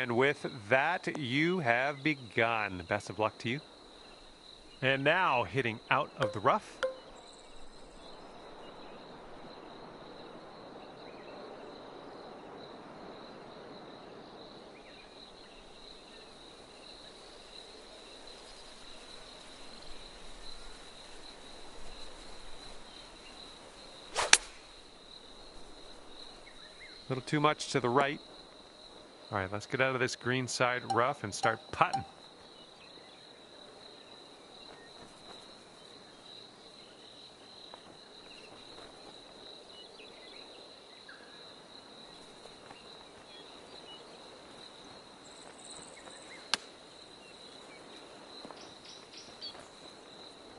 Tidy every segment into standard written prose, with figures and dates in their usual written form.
And with that, you have begun. Best of luck to you. And now hitting out of the rough. A little too much to the right. All right, let's get out of this green side rough and start putting.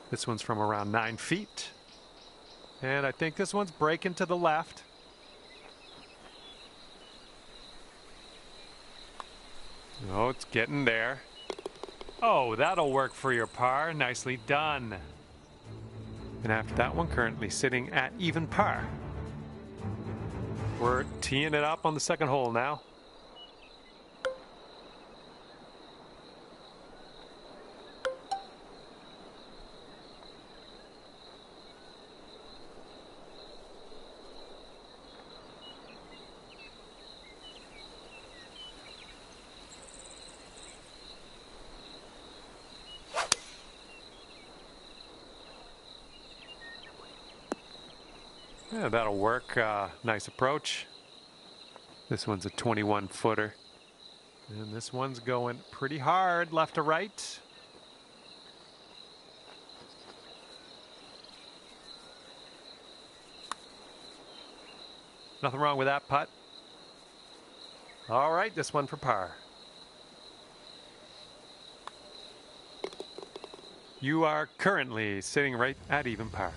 This one's from around 9 feet. And I think this one's breaking to the left. Oh, it's getting there. Oh, that'll work for your par. Nicely done. And after that one, currently sitting at even par. We're teeing it up on the second hole now. Yeah, that'll work. Nice approach. This one's a 21-footer. And this one's going pretty hard, left to right. Nothing wrong with that putt. All right, this one for par. You are currently sitting right at even par.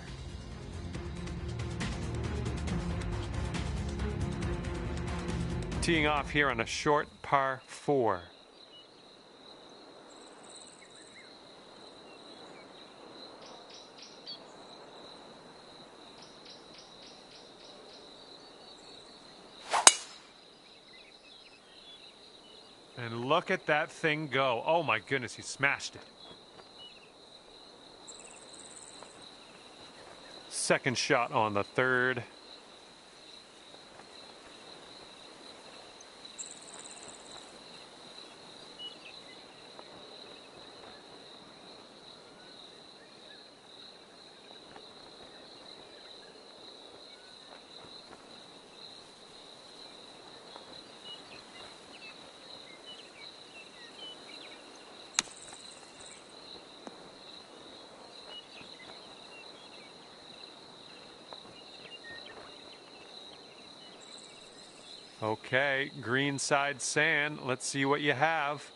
Teeing off here on a short par 4. And look at that thing go. Oh my goodness, he smashed it. Second shot on the third. Okay, green side sand. Let's see what you have.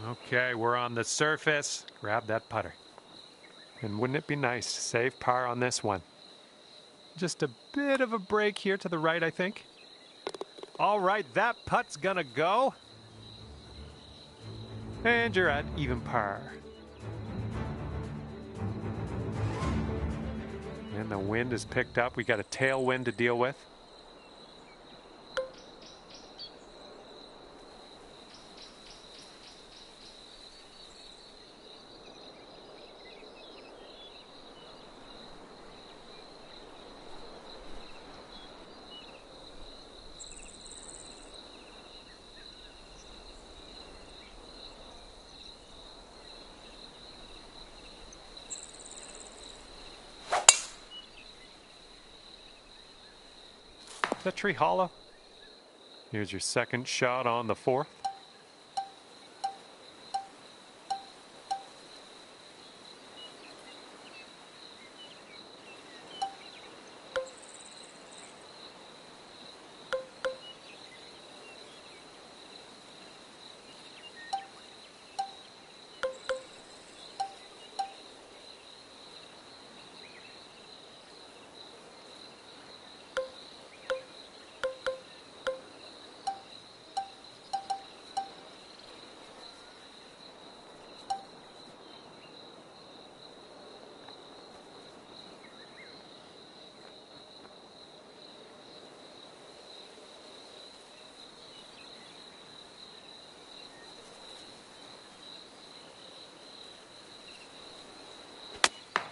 Okay, we're on the surface. Grab that putter. And wouldn't it be nice to save par on this one? Just a bit of a break here to the right, I think. All right, that putt's gonna go. And you're at even par. And the wind is picked up. We got a tailwind to deal with. Is that tree hollow? Here's your second shot on the fourth.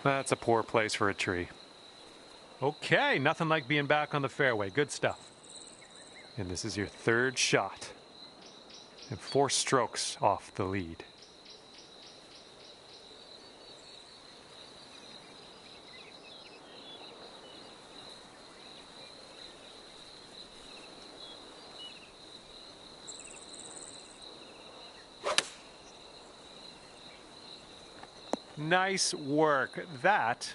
That's a poor place for a tree. Okay, nothing like being back on the fairway. Good stuff. And this is your third shot. And 4 strokes off the lead. Nice work. That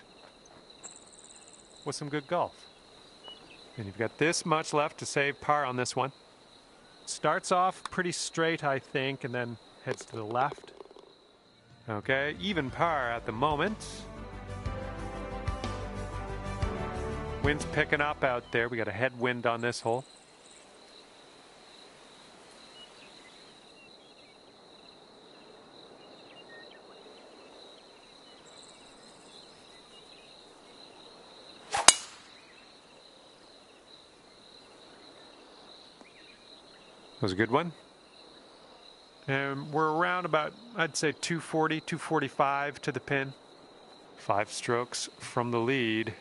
was some good golf. And you've got this much left to save par on this one. Starts off pretty straight, I think, and then heads to the left. Okay, even par at the moment. Wind's picking up out there. We got a headwind on this hole. That was a good one. And we're around about, I'd say 240, 245 to the pin. 5 strokes from the lead.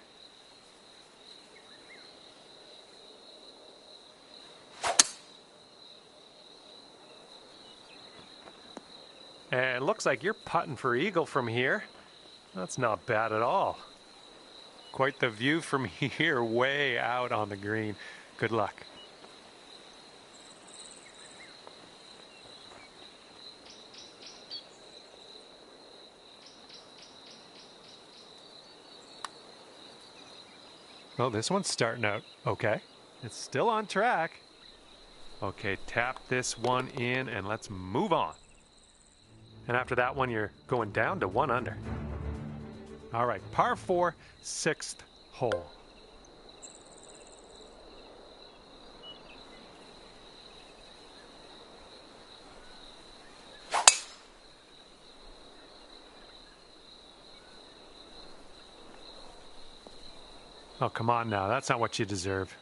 And it looks like you're putting for eagle from here. That's not bad at all. Quite the view from here, way out on the green. Good luck. Well, this one's starting out okay. It's still on track. Okay, tap this one in and let's move on. And after that one, you're going down to 1 under. All right, par 4, 6th hole. Oh, come on now. That's not what you deserve.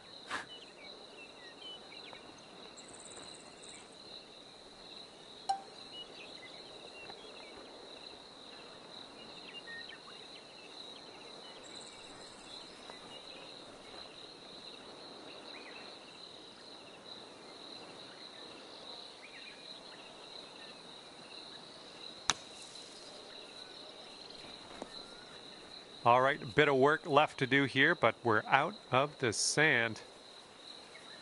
All right, a bit of work left to do here, but we're out of the sand.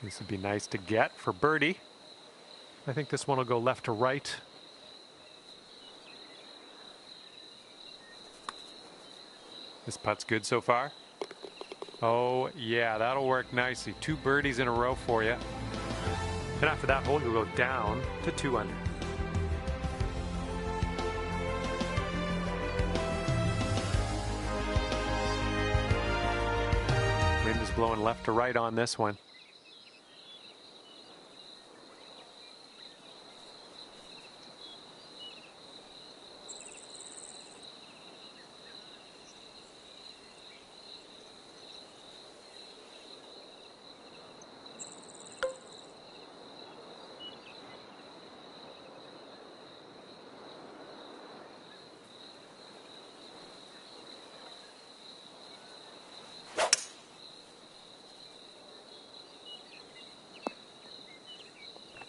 This would be nice to get for birdie. I think this one will go left to right. This putt's good so far. Oh, yeah, that'll work nicely. 2 birdies in a row for you. And after that hole, you'll go down to 2 under. Wind is blowing left to right on this one.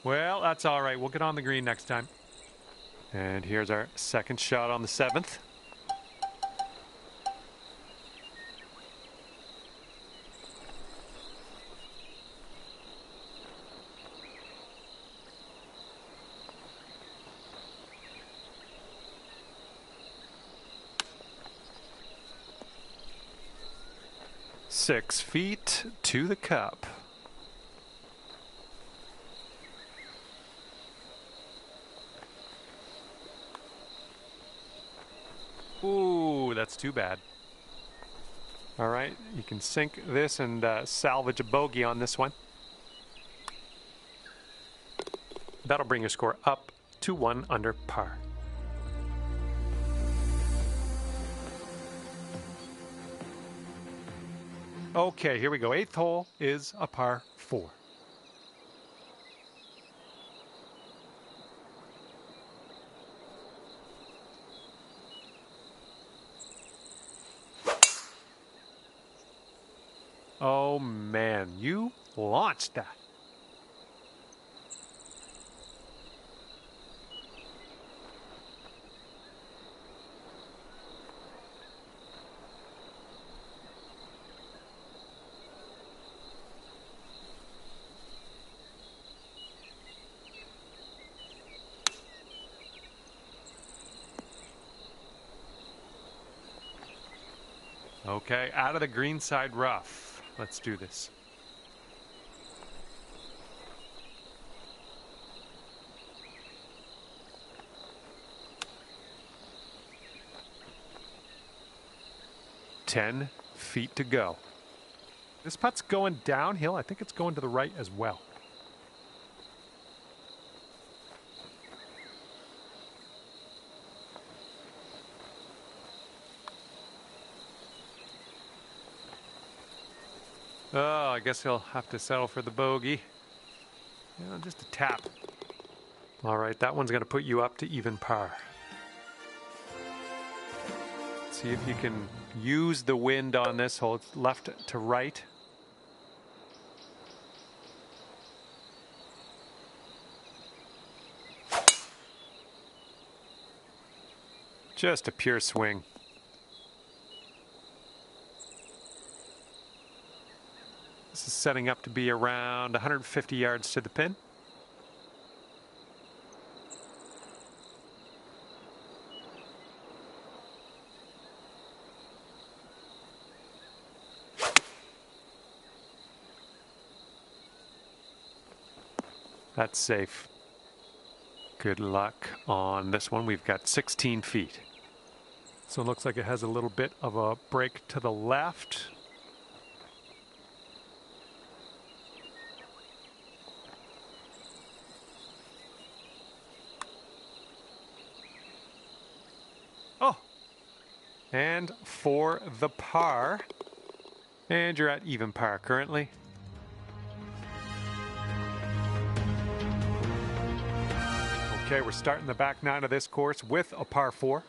Well, that's all right. We'll get on the green next time. And here's our second shot on the 7th. Six feet to the cup. Ooh, that's too bad. All right, you can sink this and salvage a bogey on this one. That'll bring your score up to 1 under par. Okay, here we go. 8th hole is a par 4. Oh man, you launched that. Okay, out of the green side rough. Let's do this. "10 feet to go." This putt's going downhill. I think it's going to the right as well. Oh, I guess he'll have to settle for the bogey. Yeah, just a tap. All right, that one's going to put you up to even par. See if you can use the wind on this hole. It's left to right. Just a pure swing. This is setting up to be around 150 yards to the pin. That's safe. Good luck on this one. We've got 16 feet. So it looks like it has a little bit of a break to the left. Oh, and for the par. And you're at even par currently. Okay, we're starting the back nine of this course with a par 4.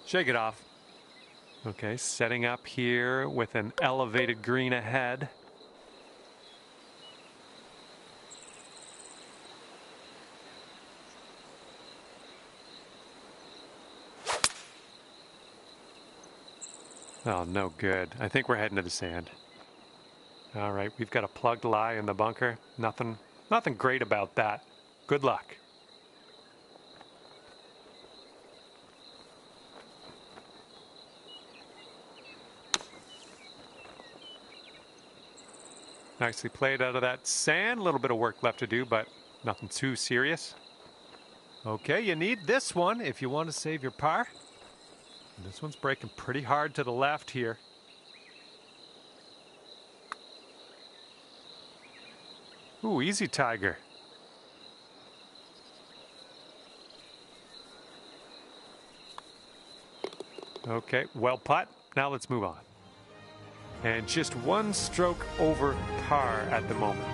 Shake it off. Okay, setting up here with an elevated green ahead. Oh, no good. I think we're heading to the sand. All right, we've got a plugged lie in the bunker. Nothing great about that. Good luck. Nicely played out of that sand. A little bit of work left to do, but nothing too serious. Okay, you need this one if you want to save your par. This one's breaking pretty hard to the left here. Ooh, easy, Tiger. Okay, well putt. Now let's move on. And just one stroke over par at the moment.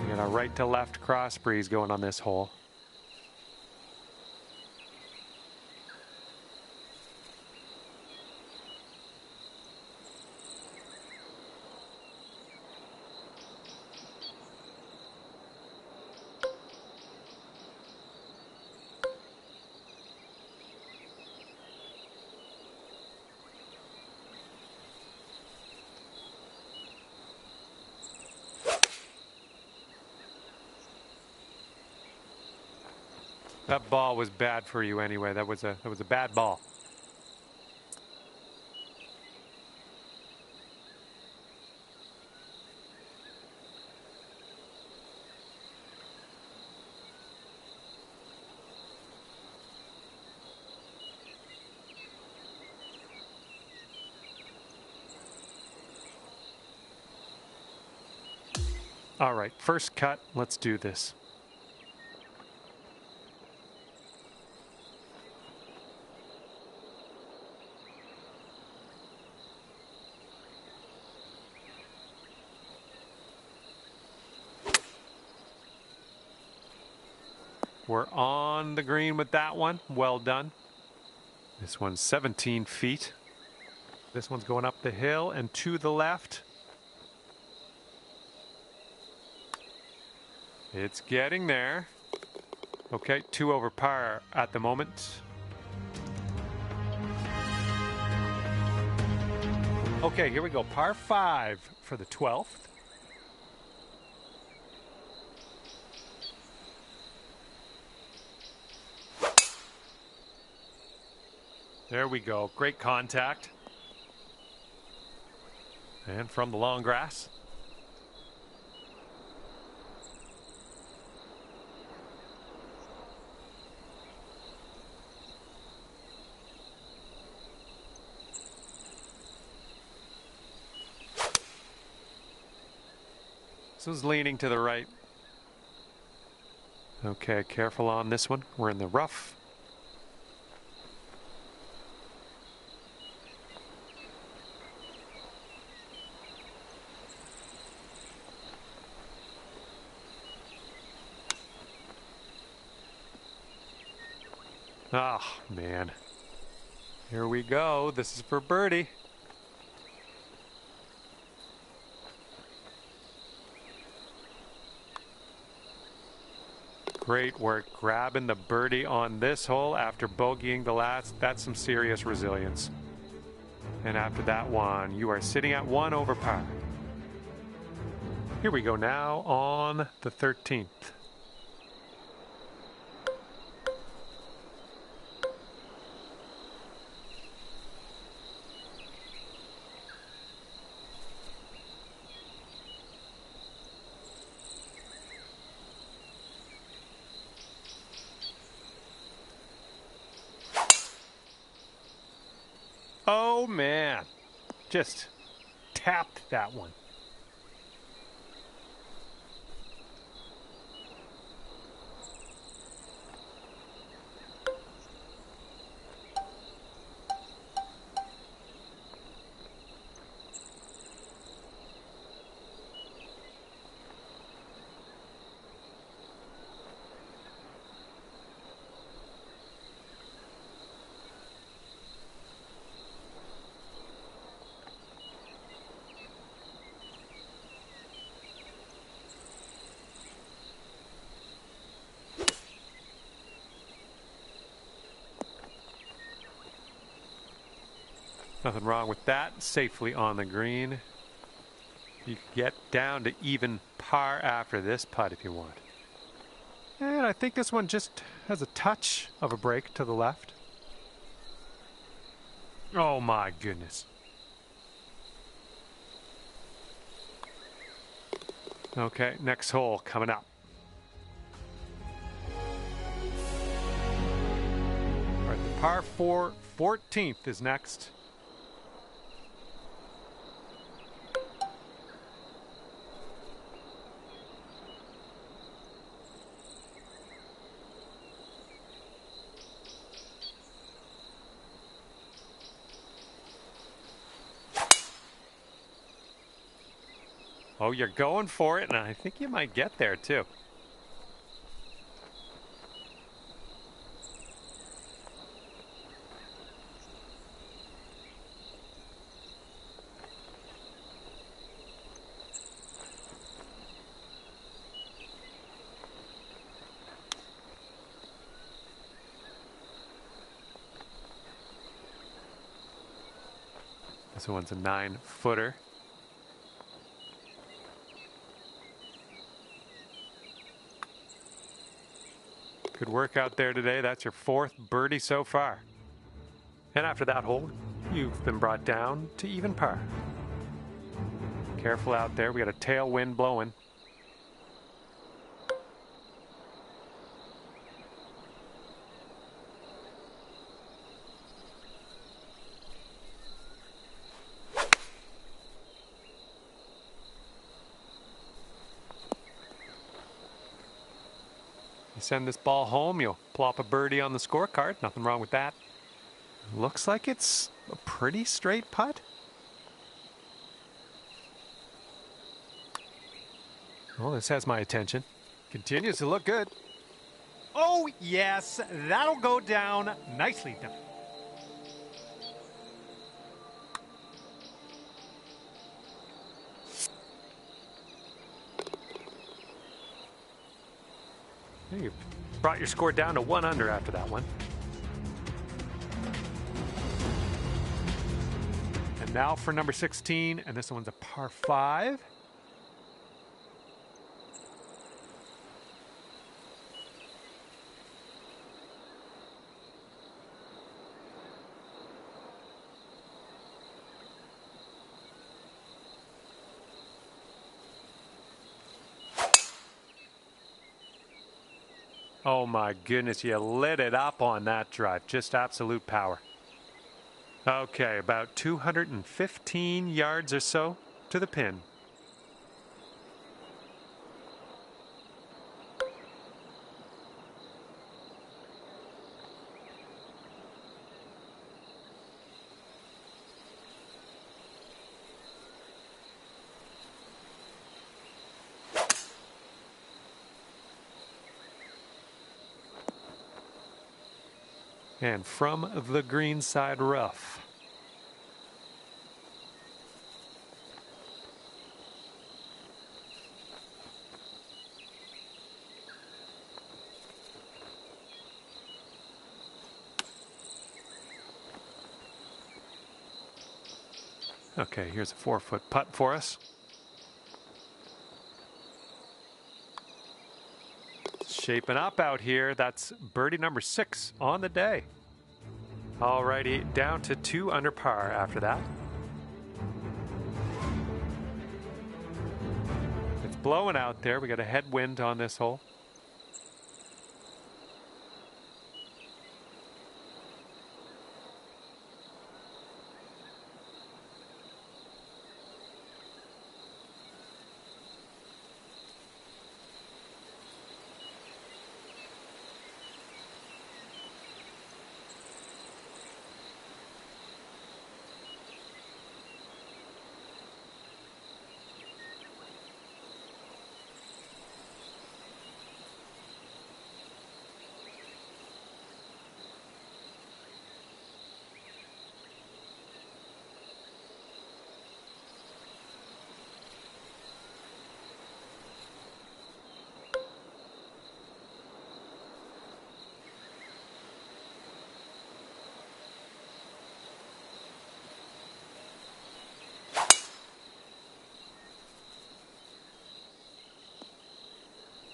We got a right to left cross breeze going on this hole. That ball was bad for you anyway. That was a bad ball. All right, first cut. Let's do this. We're on the green with that one. Well done. This one's 17 feet. This one's going up the hill and to the left. It's getting there. Okay, 2 over par at the moment. Okay, here we go. Par 5 for the 12th. There we go. Great contact. And from the long grass. This was leaning to the right. Okay, careful on this one. We're in the rough. Oh, man. Here we go. This is for birdie. Great work grabbing the birdie on this hole after bogeying the last. That's some serious resilience. And after that one, you are sitting at 1 over par. Here we go now on the 13th. Oh man, just tapped that one. Nothing wrong with that. Safely on the green. You can get down to even par after this putt if you want. And I think this one just has a touch of a break to the left. Oh my goodness. Okay, next hole coming up. All right, the par 4 14th is next. Oh, you're going for it, and I think you might get there too. This one's a 9-footer. Good work out there today. That's your 4th birdie so far. And after that hole, you've been brought down to even par. Careful out there. We got a tailwind blowing. You send this ball home, you'll plop a birdie on the scorecard. Nothing wrong with that. Looks like it's a pretty straight putt. Well, this has my attention. Continues to look good. Oh, yes, that'll go down. Nicely done. You brought your score down to 1 under after that one. And now for number 16, and this one's a par 5. Oh my goodness, you lit it up on that drive. Just absolute power. Okay, about 215 yards or so to the pin. And from the green side rough. Okay, here's a 4-foot putt for us. Shaping up out here. That's birdie number 6 on the day. Alrighty, down to 2 under par after that. It's blowing out there. We got a headwind on this hole.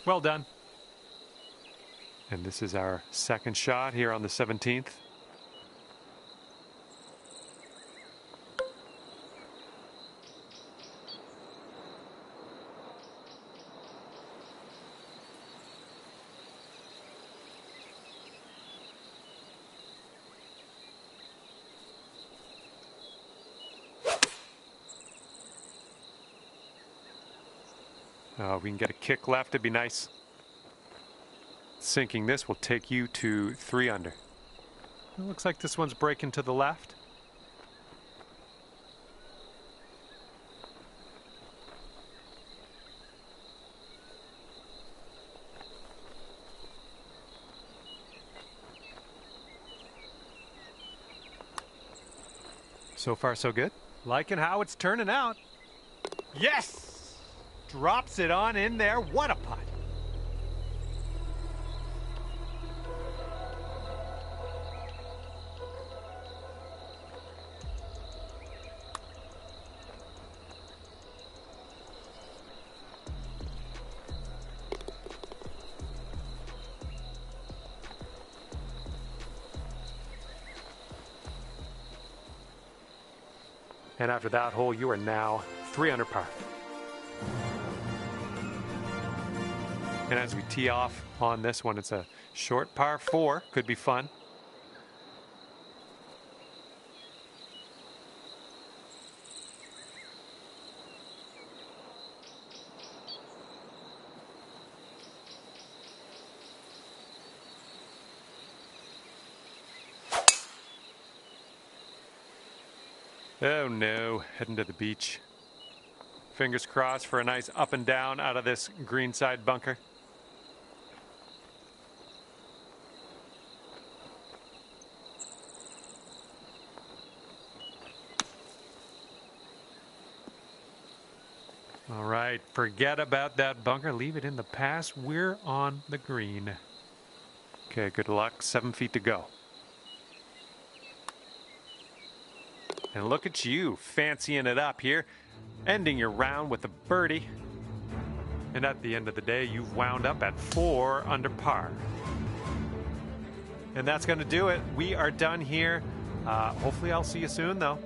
Well done. And this is our second shot here on the 17th. We can get a kick left, it'd be nice. Sinking this will take you to 3 under. It looks like this one's breaking to the left. So far, so good. Liking how it's turning out. Yes! Drops it on in there. What a putt. And after that hole, you are now 3 under par. And as we tee off on this one, it's a short par 4. Could be fun. Oh no, heading to the beach. Fingers crossed for a nice up and down out of this greenside bunker. All right, forget about that bunker. Leave it in the past. We're on the green. Okay, good luck. 7 feet to go. And look at you, fancying it up here, ending your round with a birdie. And at the end of the day, you've wound up at 4 under par. And that's going to do it. We are done here. Hopefully I'll see you soon, though.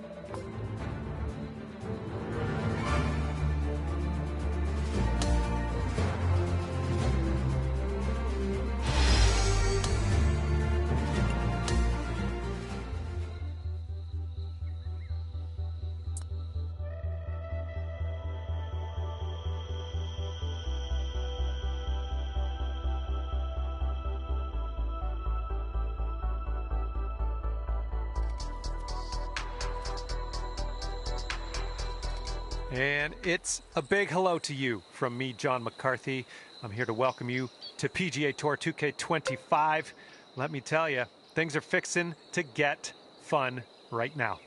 And it's a big hello to you from me, John McCarthy. I'm here to welcome you to PGA Tour 2K25. Let me tell you, things are fixing to get fun right now.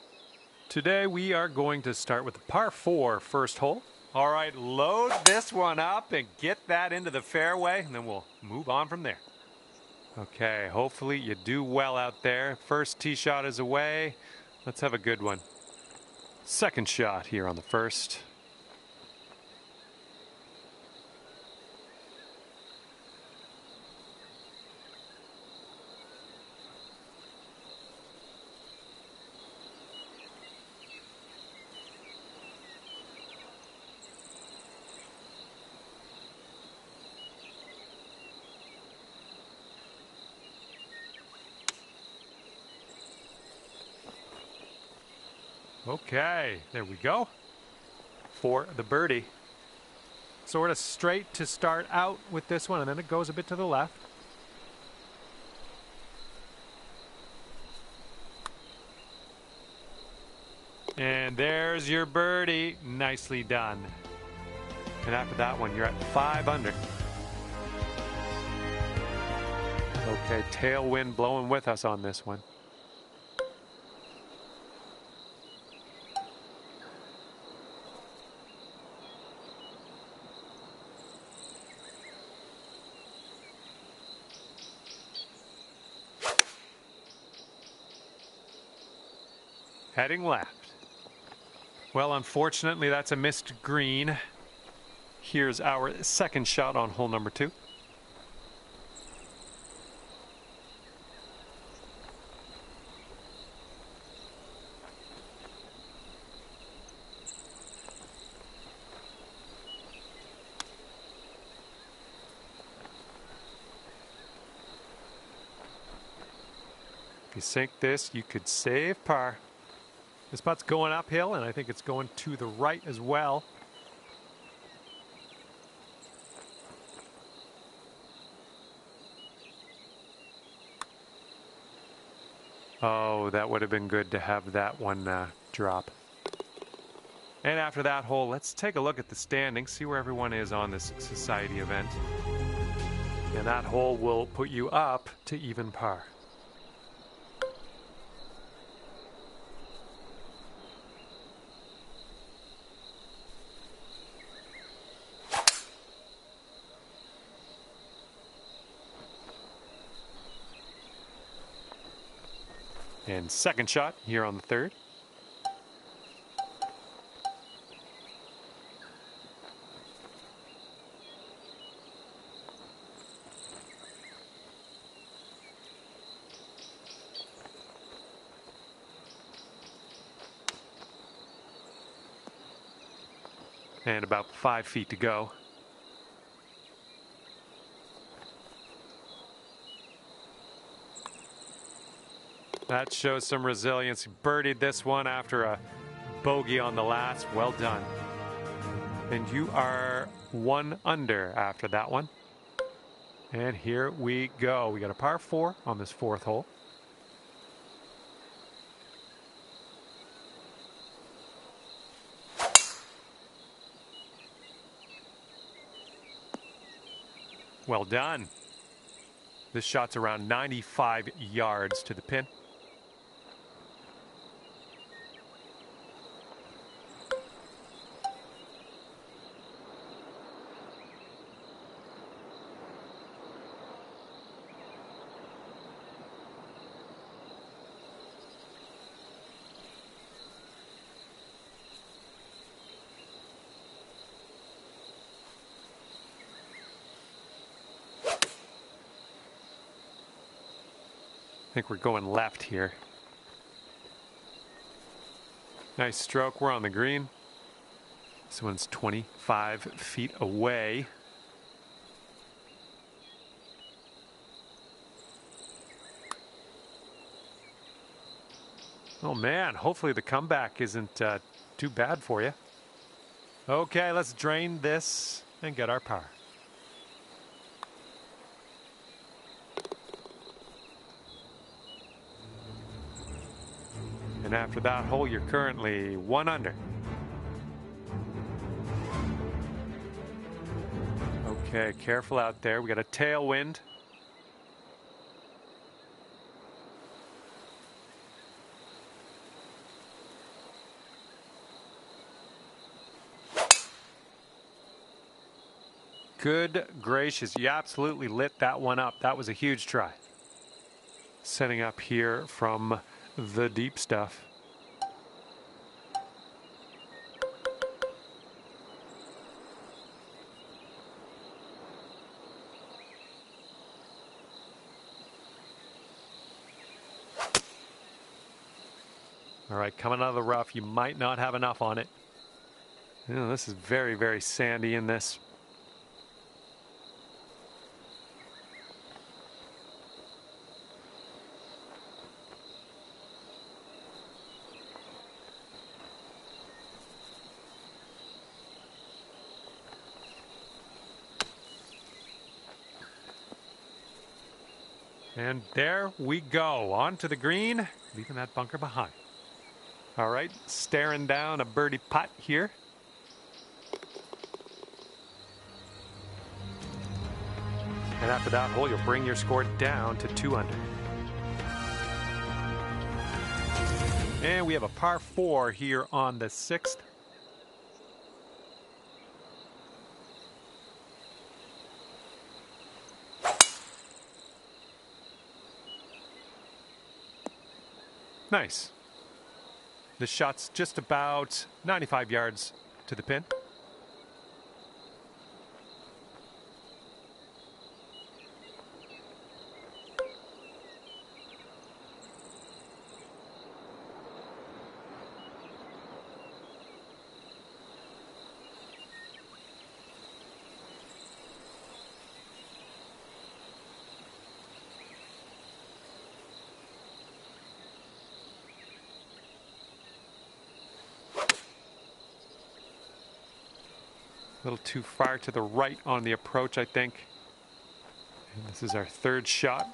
Today we are going to start with the par 4 first hole. All right, load this one up and get that into the fairway, and then we'll move on from there. Okay, hopefully you do well out there. First tee shot is away. Let's have a good one. Second shot here on the first. Okay, there we go. For the birdie. Sort of straight to start out with this one, and then it goes a bit to the left. And there's your birdie. Nicely done. And after that one, you're at 5 under. Okay, tailwind blowing with us on this one. Heading left. Well, unfortunately, that's a missed green. Here's our second shot on hole number 2. If you sink this, you could save par. This putt's going uphill, and I think it's going to the right as well. Oh, that would have been good to have that one drop. And after that hole, let's take a look at the standings, see where everyone is on this society event. And that hole will put you up to even par. And second shot here on the third. And about 5 feet to go. That shows some resilience. He birdied this one after a bogey on the last. Well done. And you are 1 under after that one. And here we go. We got a par 4 on this 4th hole. Well done. This shot's around 95 yards to the pin. I think we're going left here. Nice stroke. We're on the green. This one's 25 feet away. Oh man, hopefully the comeback isn't too bad for you. Okay, let's drain this and get our par. And after that hole, you're currently 1 under. Okay, careful out there. We got a tailwind. Good gracious, you absolutely lit that one up. That was a huge try. Setting up here from the deep stuff. All right, coming out of the rough, you might not have enough on it. You know, this is very, very sandy in this. And there we go, onto the green, leaving that bunker behind. All right, staring down a birdie putt here. And after that hole, you'll bring your score down to 2 under. And we have a par 4 here on the 6th. Nice. The shot's just about 95 yards to the pin. A little too far to the right on the approach, I think. And this is our 3rd shot.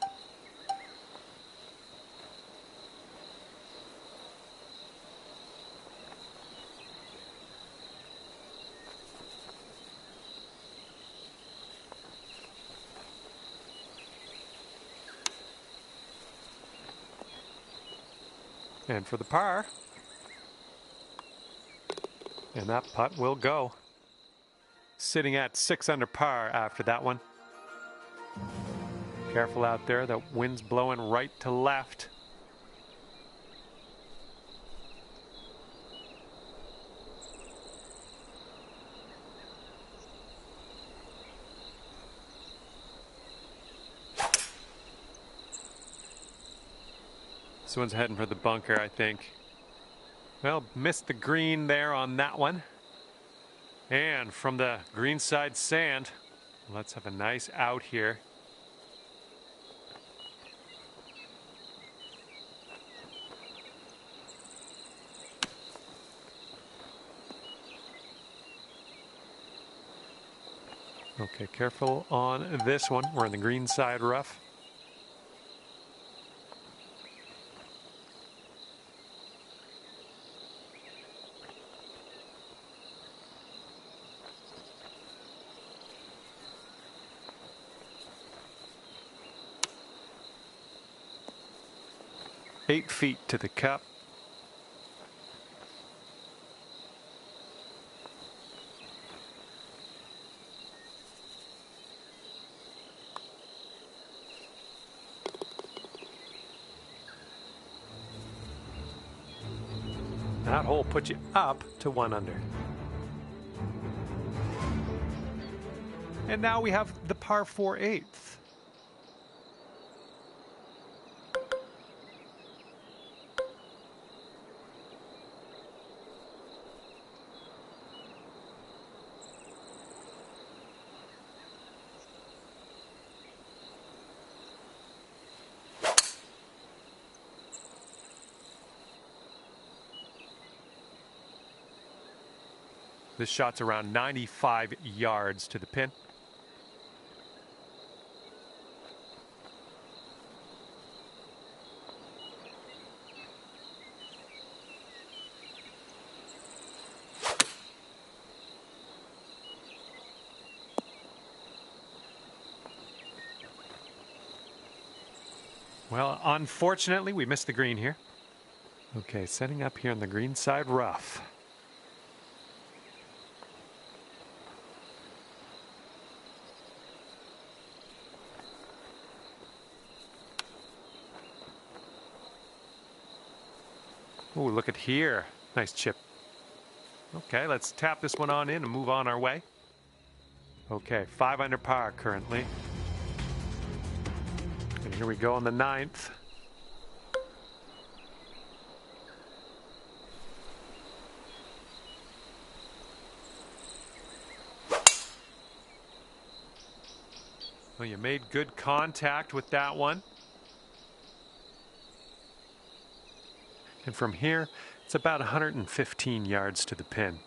And for the par. And that putt will go. Sitting at 6 under par after that one. Careful out there, the wind's blowing right to left. This one's heading for the bunker, I think. Well, missed the green there on that one. And from the greenside sand, let's have a nice out here. Okay, careful on this one. We're in the greenside rough. 8 feet to the cup. That hole puts you up to 1 under. And now we have the par 4/8. This shot's around 95 yards to the pin. Well, unfortunately, we missed the green here. Okay, setting up here on the green side rough. Ooh, look at here. Nice chip. Okay, let's tap this one on in and move on our way. Okay, 5 under par currently. And here we go on the 9th. Well, you made good contact with that one. And from here, it's about 115 yards to the pin.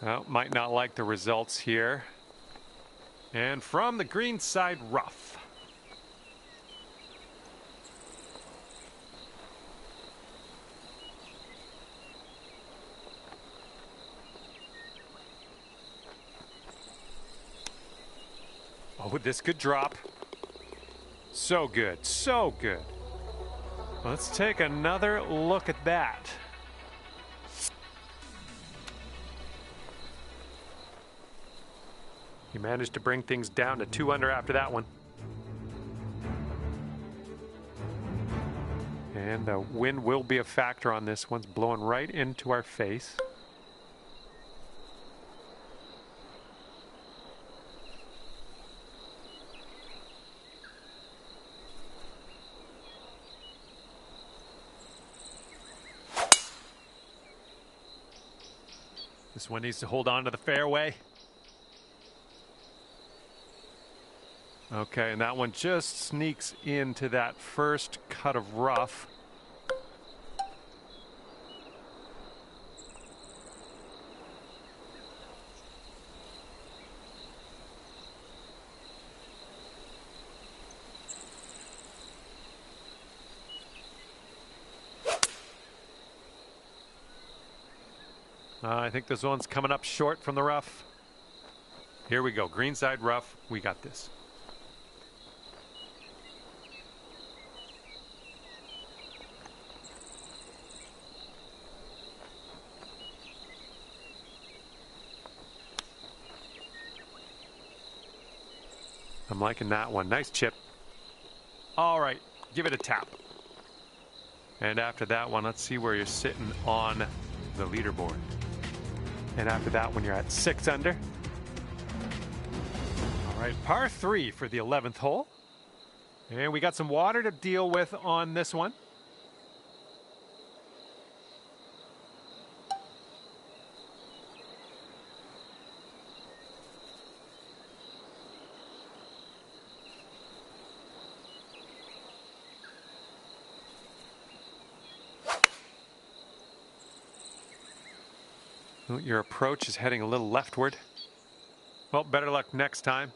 Well, might not like the results here. And from the green side rough. Oh, this could drop. So good, so good. Let's take another look at that. He managed to bring things down to 2 under after that one. And the wind will be a factor on this one. It's blowing right into our face. This one needs to hold on to the fairway. Okay, and that one just sneaks into that first cut of rough. I think this one's coming up short from the rough. Here we go, greenside rough. We got this. I'm liking that one. Nice chip. All right, give it a tap. And after that one, let's see where you're sitting on the leaderboard. And after that one, you're at 6 under. All right, par 3 for the 11th hole. And we got some water to deal with on this one. Well, your approach is heading a little leftward. Well, better luck next time.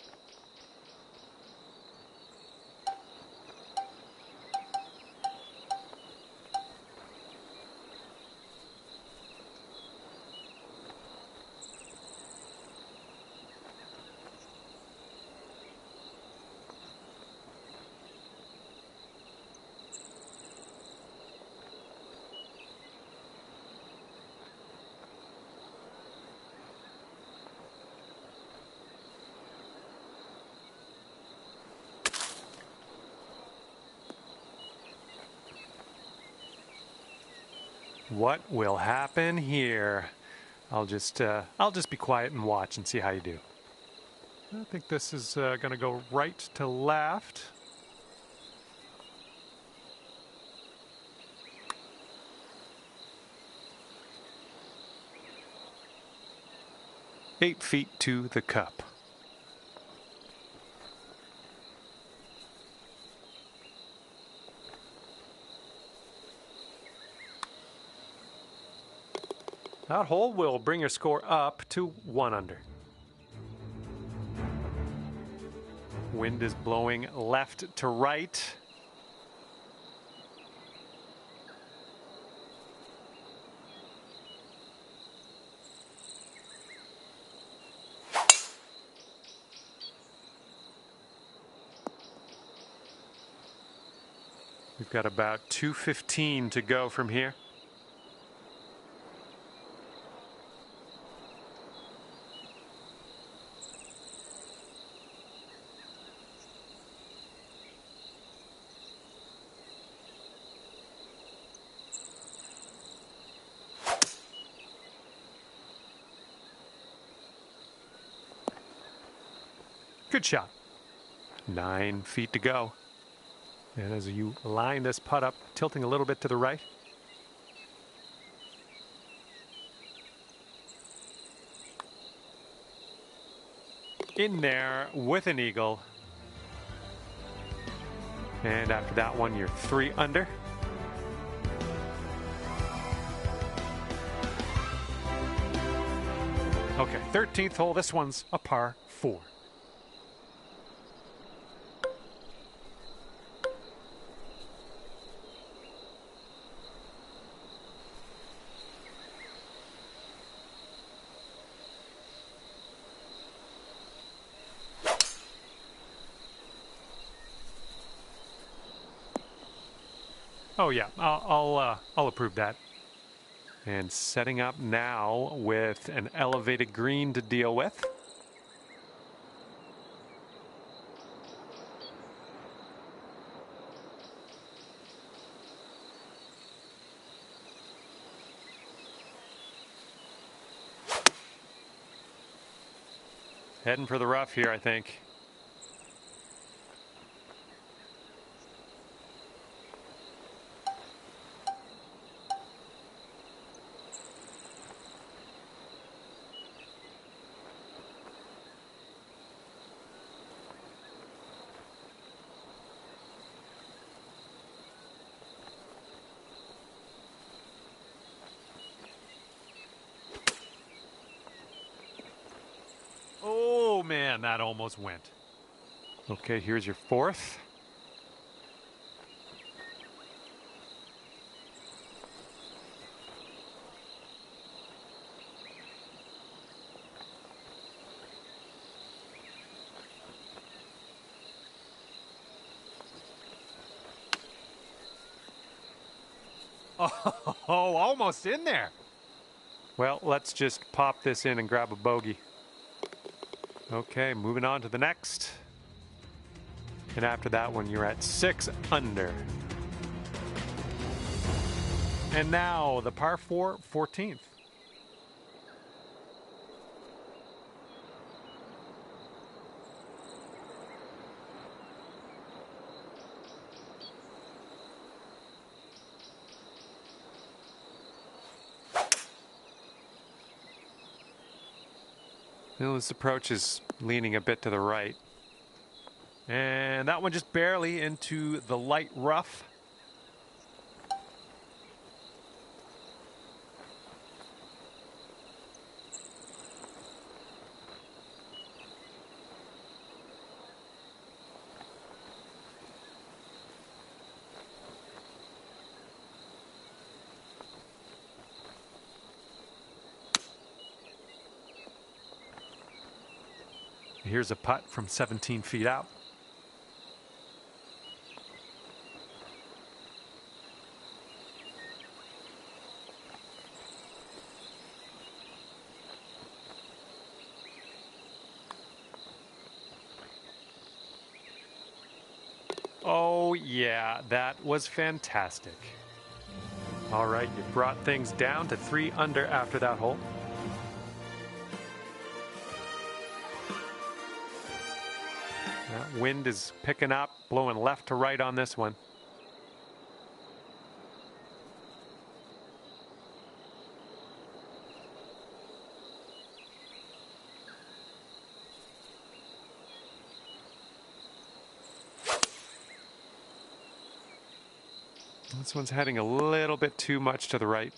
What will happen here? I'll just be quiet and watch and see how you do. I think this is going to go right to left. Eight feet to the cup. That hole will bring your score up to 1 under. Wind is blowing left to right. We've got about 2:15 to go from here. Good shot. 9 feet to go. And as you line this putt up, tilting a little bit to the right. In there with an eagle. And after that one, you're 3 under. Okay, 13th hole. This one's a par 4. Oh yeah, I'll approve that. And setting up now with an elevated green to deal with. Heading for the rough here, I think. Oh man, that almost went. Okay, here's your 4th. Oh, almost in there. Well, let's just pop this in and grab a bogey. Okay, moving on to the next. And after that one, you're at 6 under. And now the par 4, 14th. Well, this approach is leaning a bit to the right. And that one just barely into the light rough. Here's a putt from 17 feet out. Oh yeah, that was fantastic. All right, you brought things down to 3 under after that hole. That wind is picking up, blowing left to right on this one. This one's heading a little bit too much to the right.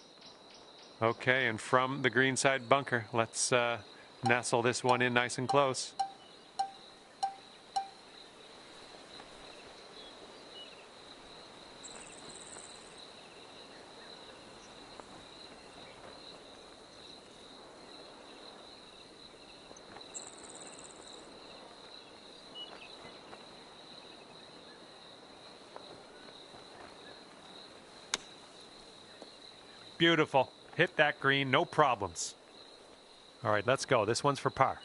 Okay, and from the green side bunker, let's nestle this one in nice and close. Beautiful. Hit that green, no problems. All right, let's go. This one's for par.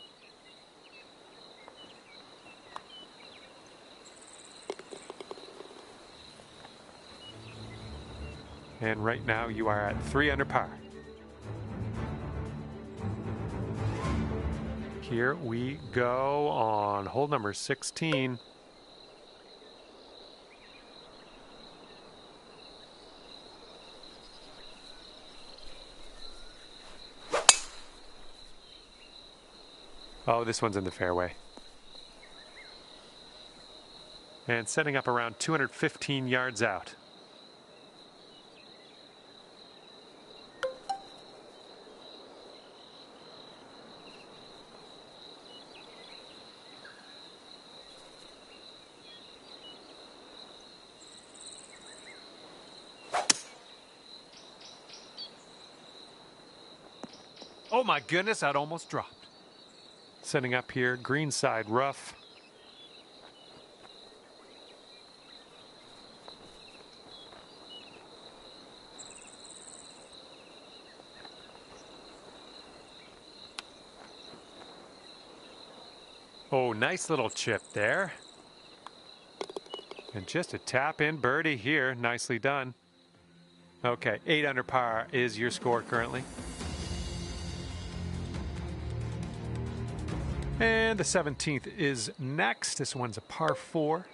And right now you are at 3 under par. Here we go on hole number 16. Oh, this one's in the fairway. And setting up around 215 yards out. Oh my goodness, I'd almost dropped. Setting up here, green side rough. Oh, nice little chip there. And just a tap in birdie here, nicely done. Okay, 8 under par is your score currently. And the 17th is next. This one's a par 4.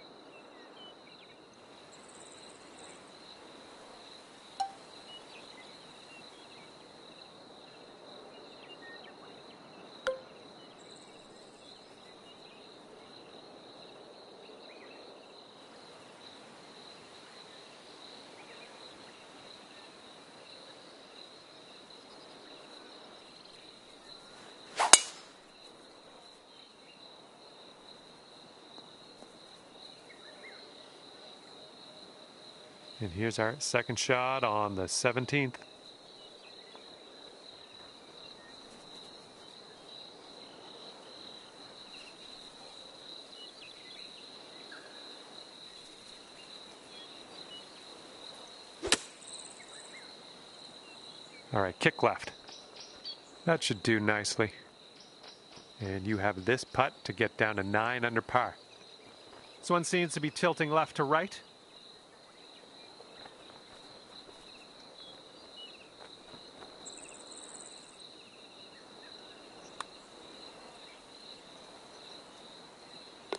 And here's our second shot on the 17th. All right, kick left. That should do nicely. And you have this putt to get down to 9 under par. This one seems to be tilting left to right.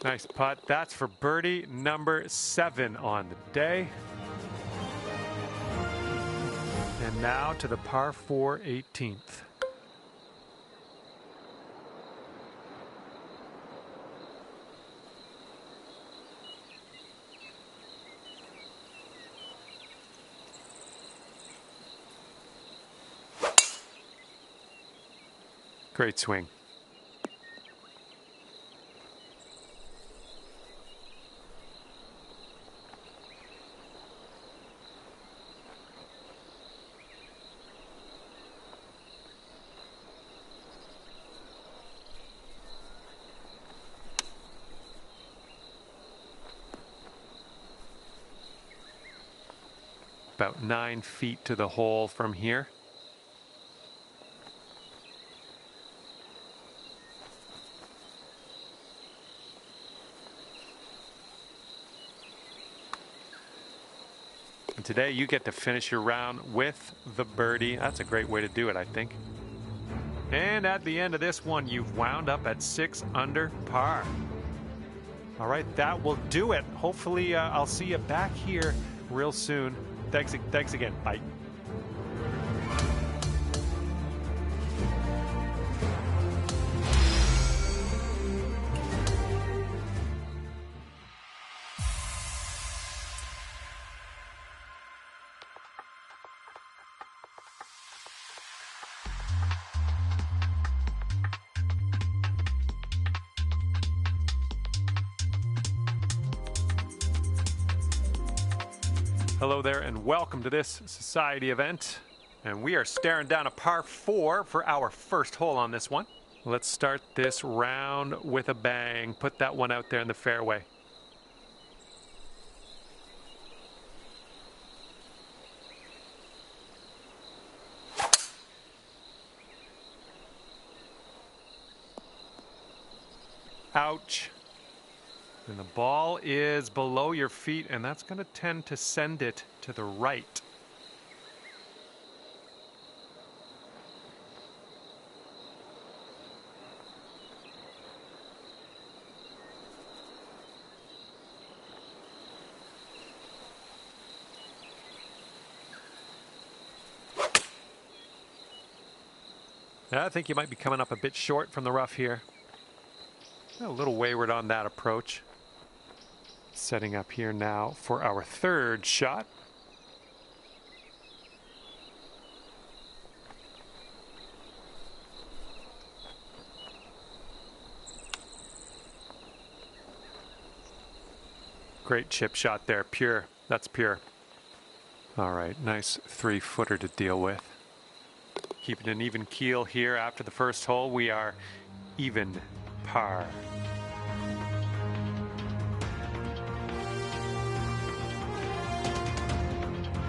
Nice putt. That's for birdie number 7 on the day. And now to the par 4 18th. Great swing. About 9 feet to the hole from here. And today you get to finish your round with the birdie. That's a great way to do it, I think. And at the end of this one, you've wound up at 6 under par. All right, that will do it. Hopefully, I'll see you back here real soon. Thanks again. Bye. Hello there and welcome to this society event. And we are staring down a par 4 for our first hole on this one. Let's start this round with a bang. Put that one out there in the fairway. Ouch. And the ball is below your feet, and that's going to tend to send it to the right. I think you might be coming up a bit short from the rough here. A little wayward on that approach. Setting up here now for our third shot. Great chip shot there, pure. That's pure. All right, nice 3-footer to deal with. Keeping an even keel here after the first hole. We are even par.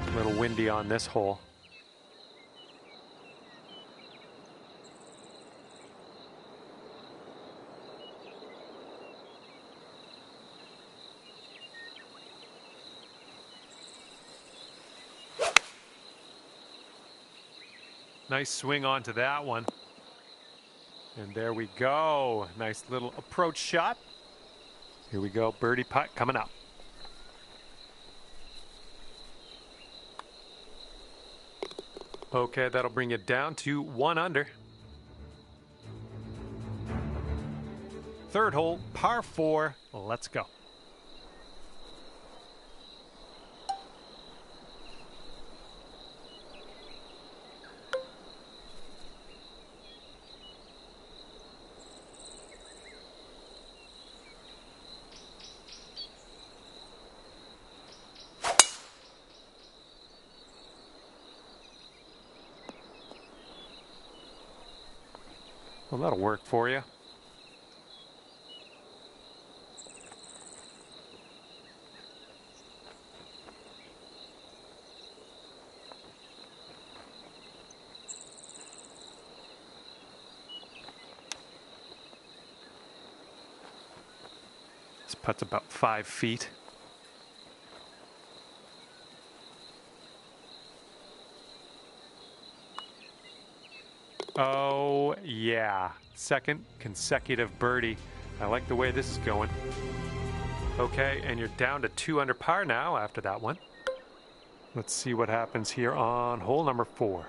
A little windy on this hole. Nice swing onto that one. And there we go. Nice little approach shot. Here we go. Birdie putt coming up. Okay, that'll bring you down to 1 under. Third hole, par 4. Let's go. Well, that'll work for you. This putt's about 5 feet. Oh, yeah. Second consecutive birdie. I like the way this is going. Okay, and you're down to 2 under par now after that one. Let's see what happens here on hole number 4.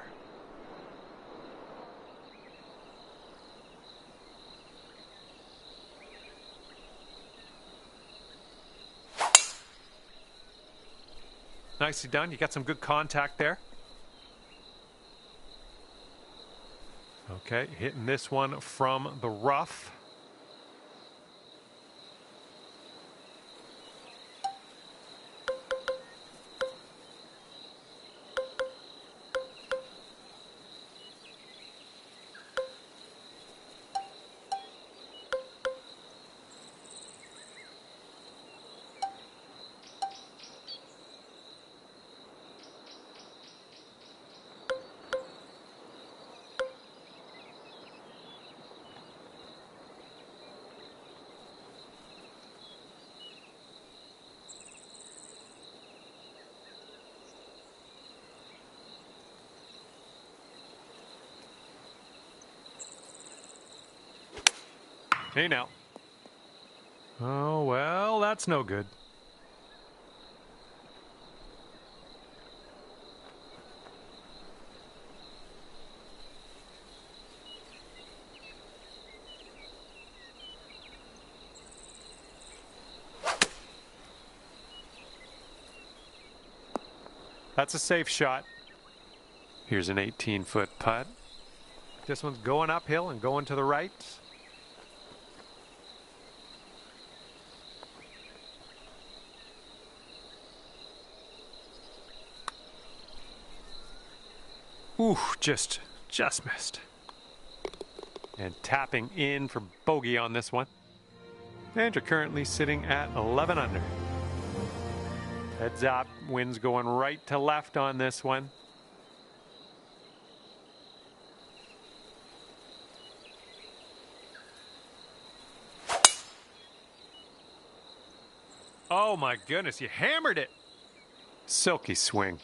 Nicely done. You got some good contact there. Okay, hitting this one from the rough. Hey now. Oh, well, that's no good. That's a safe shot. Here's an 18-foot putt. This one's going uphill and going to the right. Ooh, just missed. And tapping in for bogey on this one. And you're currently sitting at 11 under. Heads up, wind's going right to left on this one. Oh my goodness, you hammered it. Silky swing.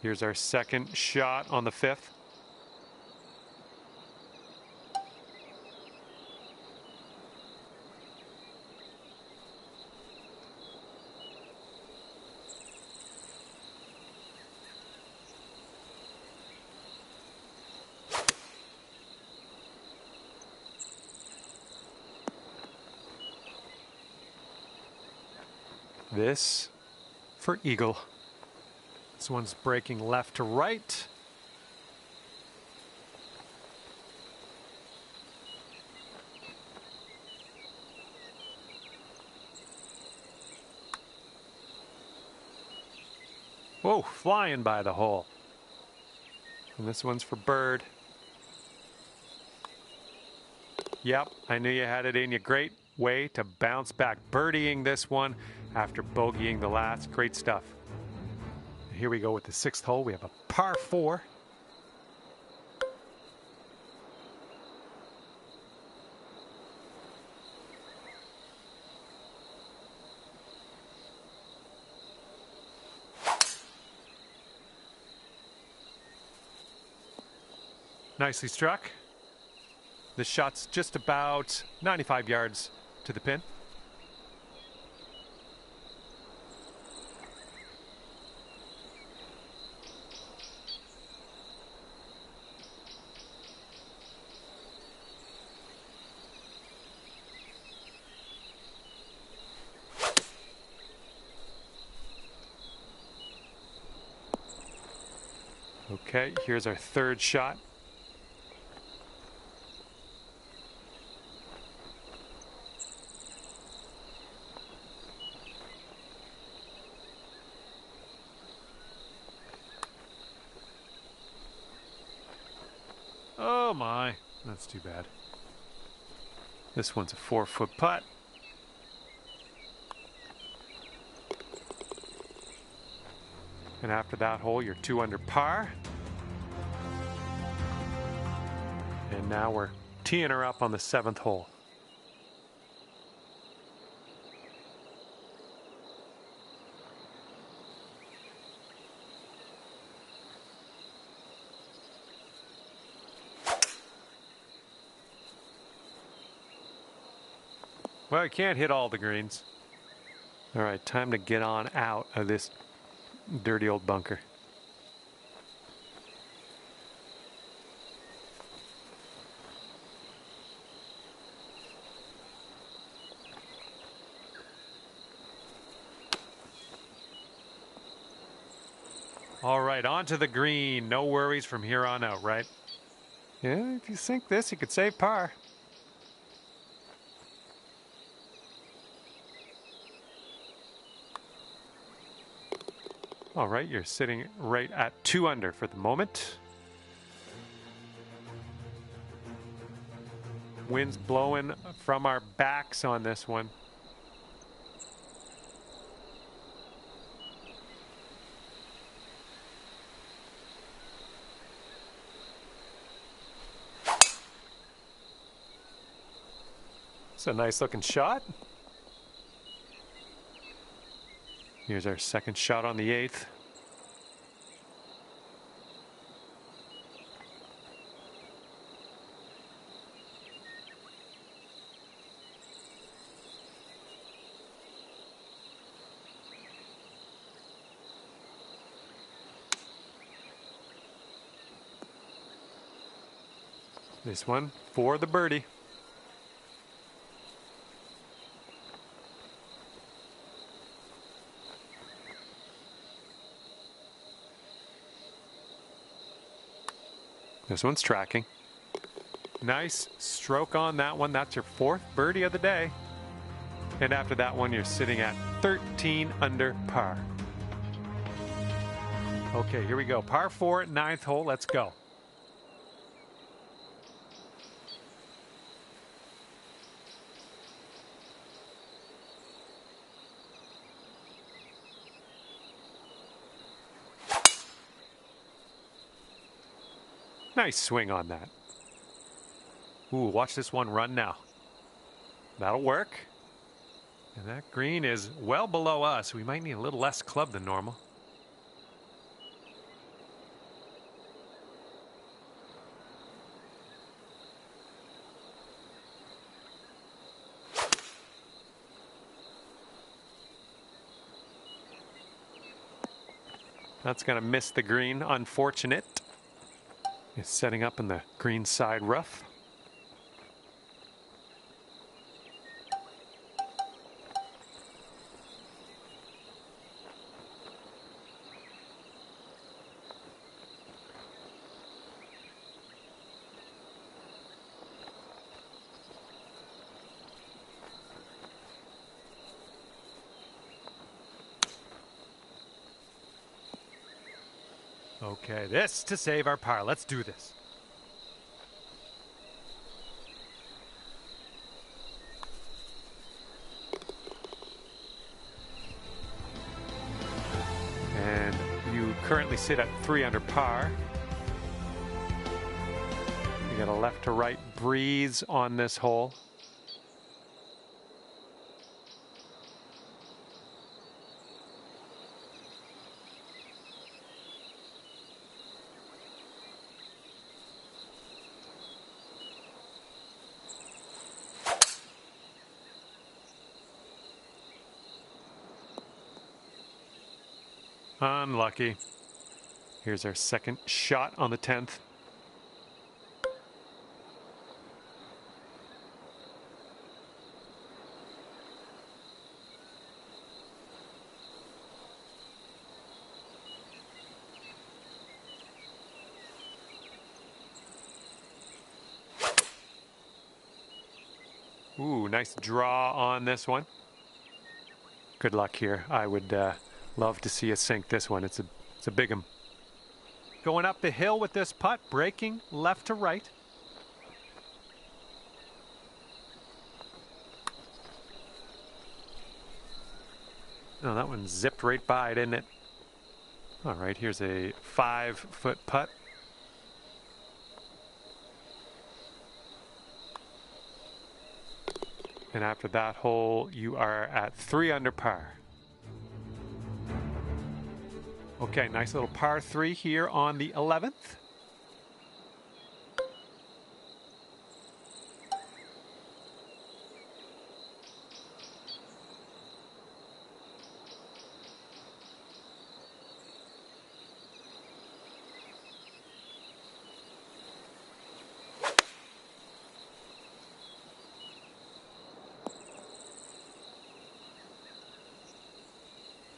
Here's our second shot on the 5th. This for eagle. This one's breaking left to right. Whoa, flying by the hole. And this one's for bird. Yep, I knew you had it in you. Great way to bounce back. Birdieing this one after bogeying the last. Great stuff. Here we go with the 6th hole. We have a par 4. Nicely struck. This shot's just about 95 yards to the pin. Okay, here's our 3rd shot. Oh my, that's too bad. This one's a 4-foot putt. And after that hole, you're 2 under par. And now we're teeing her up on the 7th hole. Well, I can't hit all the greens. All right, time to get on out of this dirty old bunker. All right, onto the green. No worries from here on out, right? Yeah, if you sink this, you could save par. All right, you're sitting right at 2 under for the moment. Wind's blowing from our backs on this one. It's a nice looking shot. Here's our 2nd shot on the 8th. This one for the birdie. This one's tracking. Nice stroke on that one. That's your fourth birdie of the day. And after that one, you're sitting at 13 under par. Okay, here we go. Par 4, 9th hole. Let's go. Nice swing on that. Ooh, watch this one run now. That'll work. And that green is well below us. We might need a little less club than normal. That's going to miss the green. Unfortunate. It's setting up in the green side rough. Okay, this to save our par. Let's do this. And you currently sit at 3 under par. You got a left to right breeze on this hole. Unlucky. Here's our second shot on the 10th. Ooh, nice draw on this one. Good luck here. I would love to see us sink this one. It's a big 'em. Going up the hill with this putt, breaking left to right. Oh, that one zipped right by, didn't it? All right, here's a 5-foot putt. And after that hole, you are at 3 under par. Okay, nice little par 3 here on the 11th.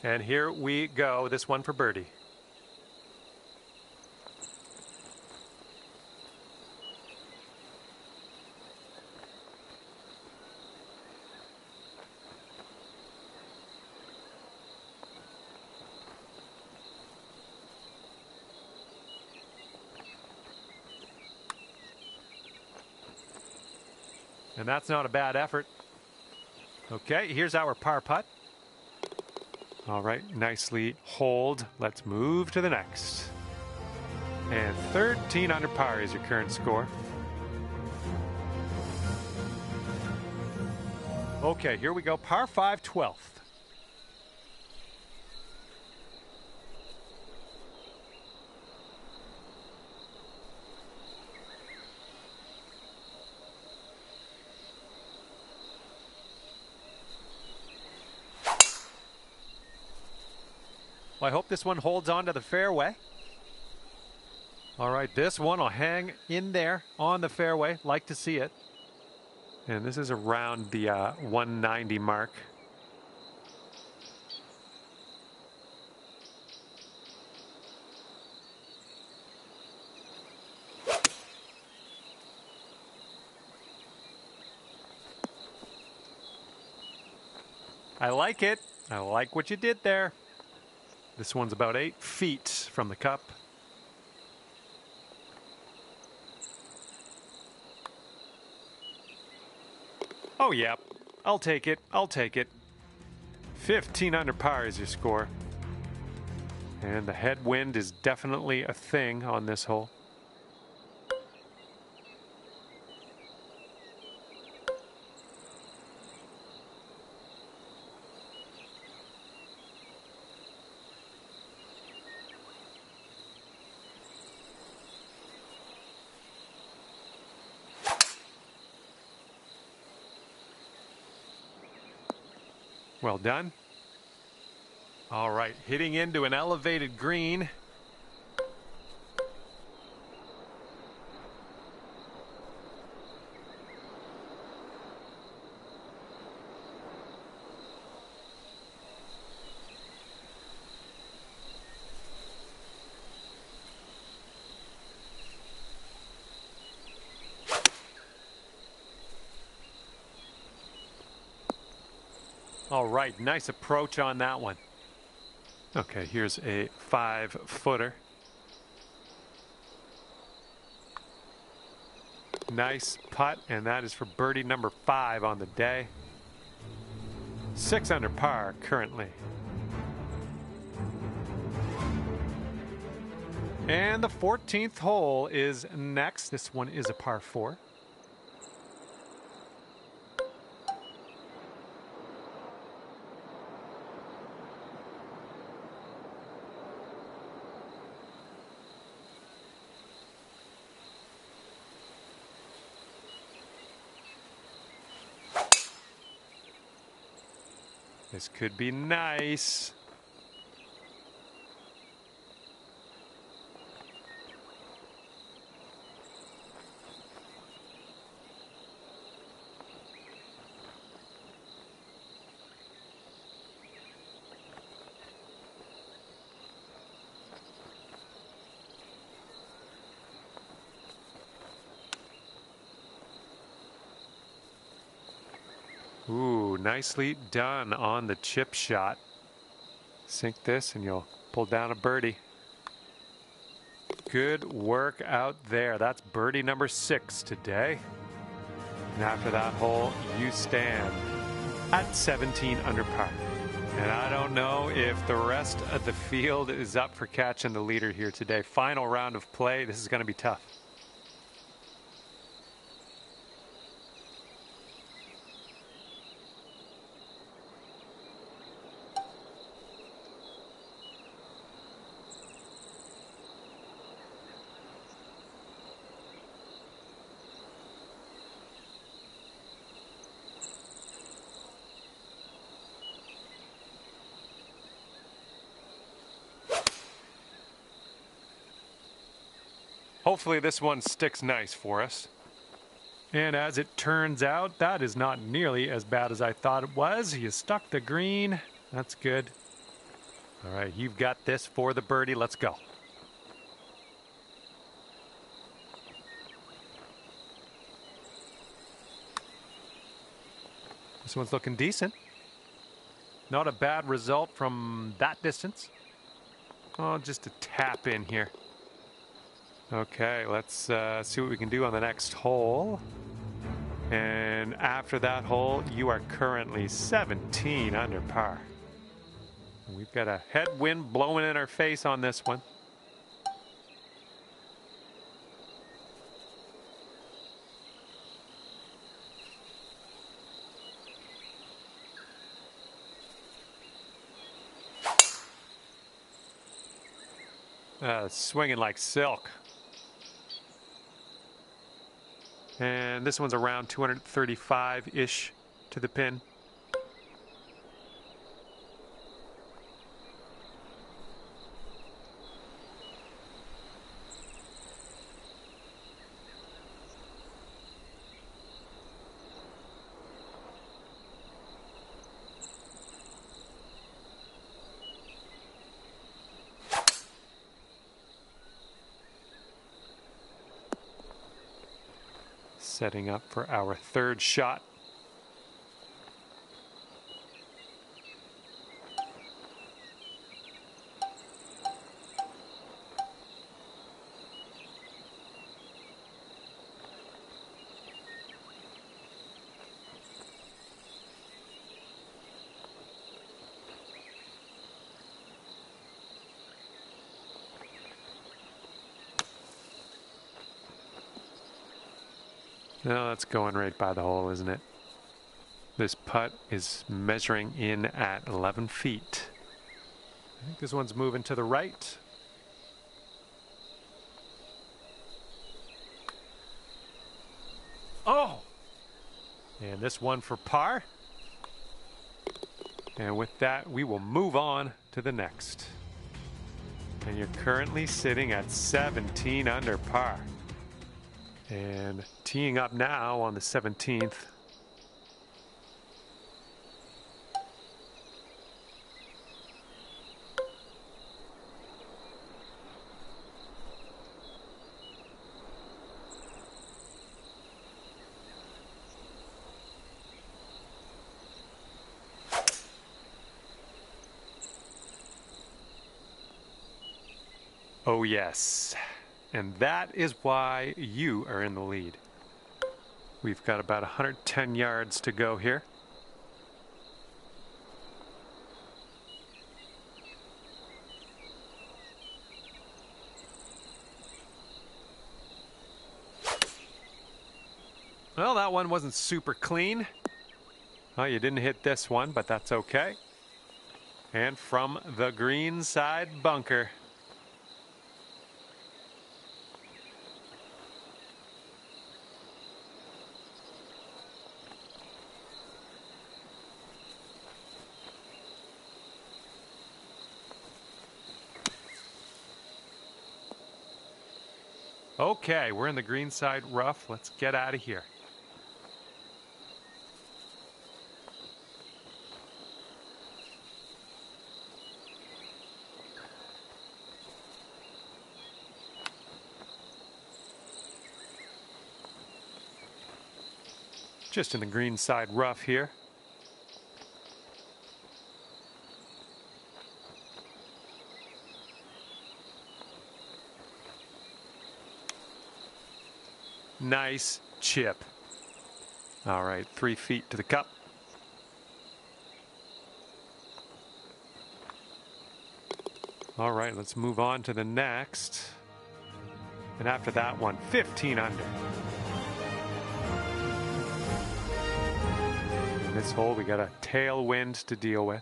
And here we go, this one for birdie. And that's not a bad effort. Okay, here's our par putt. All right, nicely holed. Let's move to the next. And 13 under par is your current score. Okay, here we go. Par 5, 12th. Well, I hope this one holds on to the fairway. All right, this one will hang in there on the fairway. Like to see it. And this is around the 190 mark. I like it. I like what you did there. This one's about 8 feet from the cup. Oh, yeah. I'll take it. I'll take it. 15 under par is your score. And the headwind is definitely a thing on this hole. Well done. All right, hitting into an elevated green. All right, nice approach on that one. Okay, here's a 5-footer. Nice putt, and that is for birdie number 5 on the day. 6 under par currently. And the 14th hole is next. This one is a par 4. This could be nice. Ooh, nicely done on the chip shot. Sink this and you'll pull down a birdie. Good work out there. That's birdie number 6 today. And after that hole, you stand at 17 under par. And I don't know if the rest of the field is up for catching the leader here today. Final round of play. This is going to be tough. Hopefully this one sticks nice for us. And as it turns out, that is not nearly as bad as I thought it was. You stuck the green. That's good. All right, you've got this for the birdie. Let's go. This one's looking decent. Not a bad result from that distance. Oh, just a tap in here. Okay, let's see what we can do on the next hole. And after that hole, you are currently 17 under par. We've got a headwind blowing in our face on this one. Swinging like silk. And this one's around 235-ish to the pin. Setting up for our third shot. No, that's going right by the hole, isn't it? This putt is measuring in at 11 feet. I think this one's moving to the right. Oh! And this one for par. And with that, we will move on to the next. And you're currently sitting at 17 under par. And teeing up now on the 17th. Oh yes, and that is why you are in the lead. We've got about 110 yards to go here. Well, that one wasn't super clean. Oh, you didn't hit this one, but that's okay. And from the green side bunker. Okay, we're in the green side rough. Let's get out of here. Just in the green side rough here. Nice chip. All right, 3 feet to the cup. All right, let's move on to the next. And after that one, 15 under. In this hole, we got a tailwind to deal with.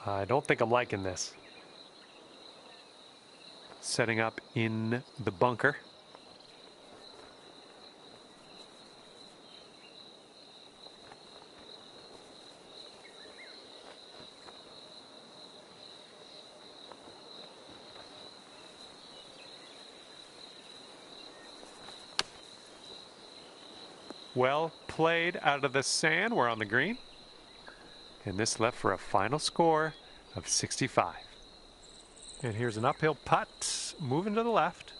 I don't think I'm liking this. Setting up in the bunker. Well played out of the sand. We're on the green. And this left for a final score of 65. And here's an uphill putt, moving to the left.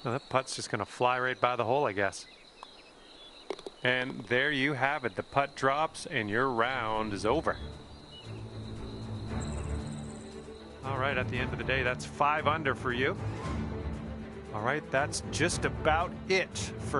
Well, that putt's just going to fly right by the hole, I guess. And there you have it. The putt drops and your round is over. All right, at the end of the day, that's 5 under for you. All right, that's just about it for